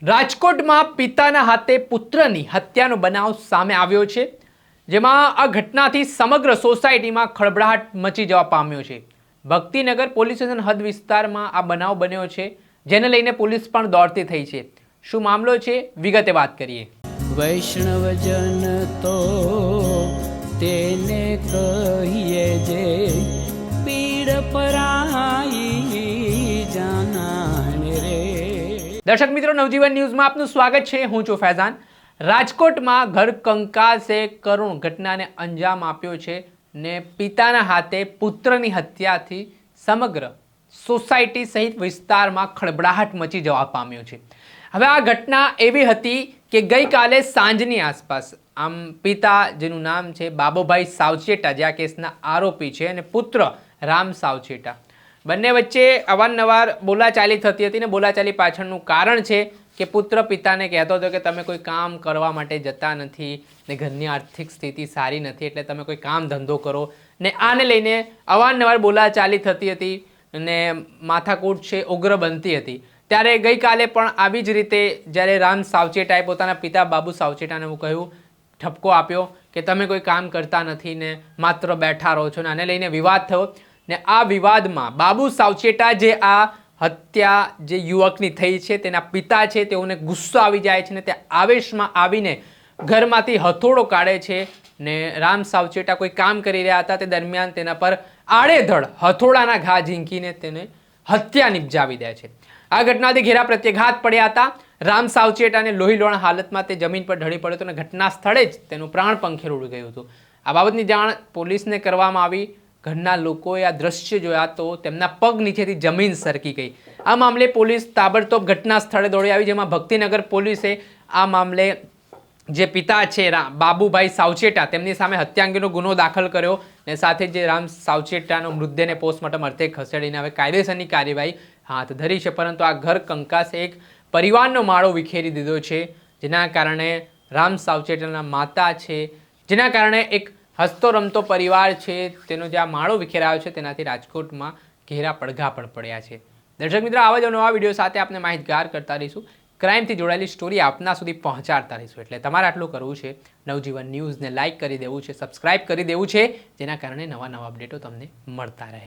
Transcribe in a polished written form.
રાજકોટમાં પિતાના હાથે પુત્રની હત્યાનો બનાવ સામે આવ્યો છે, જેમાં આ ઘટનાથી સમગ્ર સોસાયટીમાં ખળભળાટ મચી જવા પામ્યો છે। ભક્તિનગર પોલીસ સ્ટેશન હદ વિસ્તારમાં આ બનાવ બન્યો છે, જેને લઈને પોલીસ પણ દોડતી થઈ છે। શું મામલો છે, વિગતે વાત કરીએ। વૈષ્ણવજન તો તેને કહીએ જે પીડ પરાઈ જાનાને રે। દર્શક મિત્રો, નવજીવન ન્યૂઝમાં આપનું સ્વાગત છે। હું છું ફૈઝાન। રાજકોટમાં ઘર કંકાસે કરુણ ઘટનાને અંજામ આપ્યો છે ને પિતાના હાથે પુત્રની હત્યાથી સમગ્ર સોસાયટી સહિત વિસ્તારમાં ખળભળાટ મચી જવા પામ્યો છે। હવે આ ઘટના એવી હતી કે ગઈકાલે સાંજની આસપાસ પિતા, જેનું નામ છે બાબુભાઈ સાવચેટા, જે આ કેસના આરોપી છે, અને પુત્ર રામ સાવચેટા, બંને વચ્ચે અવારનવાર બોલાચાલી થતી હતી ને બોલાચાલી પાછળનું કારણ છે કે પુત્ર પિતાને કહેતો હતો કે તમે કોઈ કામ કરવા માટે જતા નથી ને ઘરની આર્થિક સ્થિતિ સારી નથી, એટલે તમે કોઈ કામ ધંધો કરો ને આને લઈને અવારનવાર બોલાચાલી થતી હતી અને માથાકૂટ છે ઉગ્ર બનતી હતી। ત્યારે ગઈકાલે પણ આવી જ રીતે જ્યારે રામ સાવચેટાએ પોતાના પિતા બાબુ સાવચેટાને એવું કહ્યું, ઠપકો આપ્યો કે તમે કોઈ કામ કરતા નથી ને માત્ર બેઠા રહો છો, ને આને લઈને વિવાદ થયો। ને આ વિવાદમાં બાબુ સાવચેટા, જે આ હત્યા જે યુવકની થઈ છે તેના પિતા છે, તેઓને ગુસ્સો આવી જાય છે ને તે આવેશમાં આવીને ઘરમાંથી હથોડો કાઢે છે ને રામ સાવચેટા કોઈ કામ કરી રહ્યા હતા તે દરમિયાન તેના પર આડેધડ હથોડાના ઘા ઝીંકીને તેને હત્યા નિપજાવી દે છે। આ ઘટનાથી ઘેરા પ્રત્યાઘાત પડ્યા હતા। રામ સાવચેટાને લોહીલોણ હાલતમાં તે જમીન પર ઢળી પડ્યો હતો અને ઘટના સ્થળે જ તેનું પ્રાણ પંખેર ઉડી ગયું હતું। આ બાબતની જાણ પોલીસને કરવામાં આવી। ઘરના લોકોએ આ દ્રશ્ય જોયા તો તેમના પગ નીચેથી જમીન સરકી ગઈ। આ મામલે પોલીસ તાબડતોબ ઘટના સ્થળે દોડી આવી, જેમાં ભક્તિનગર પોલીસે આ મામલે જે પિતા છે બાબુભાઈ સાવચેટા, તેમની સામે હત્યા અંગેનો ગુનો દાખલ કર્યો ને સાથે જે રામ સાવચેટાનો મૃતદેહને પોસ્ટમોર્ટમ અર્થે ખસેડીને હવે કાયદેસરની કાર્યવાહી હાથ ધરી છે। પરંતુ આ ઘર કંકાસે એક પરિવારનો માળો વિખેરી દીધો છે, જેના કારણે રામ સાવચેટાના માતા છે, જેના કારણે એક હસતો રમતો પરિવાર છે, તેનો જે આ માળો વિખેરાયો છે, તેનાથી રાજકોટમાં ઘેરા પડઘા પણ પડ્યા છે। દર્શક મિત્રો, આવા જ નવા વિડીયો સાથે આપણે માહિતગાર કરતા રહીશું, ક્રાઇમથી જોડાયેલી સ્ટોરી આપના સુધી પહોંચાડતા રહીશું। એટલે તમારે આટલું કરવું છે, નવજીવન ન્યૂઝને લાઇક કરી દેવું છે, સબસ્ક્રાઇબ કરી દેવું છે, જેના કારણે નવા નવા અપડેટો તમને મળતા રહે।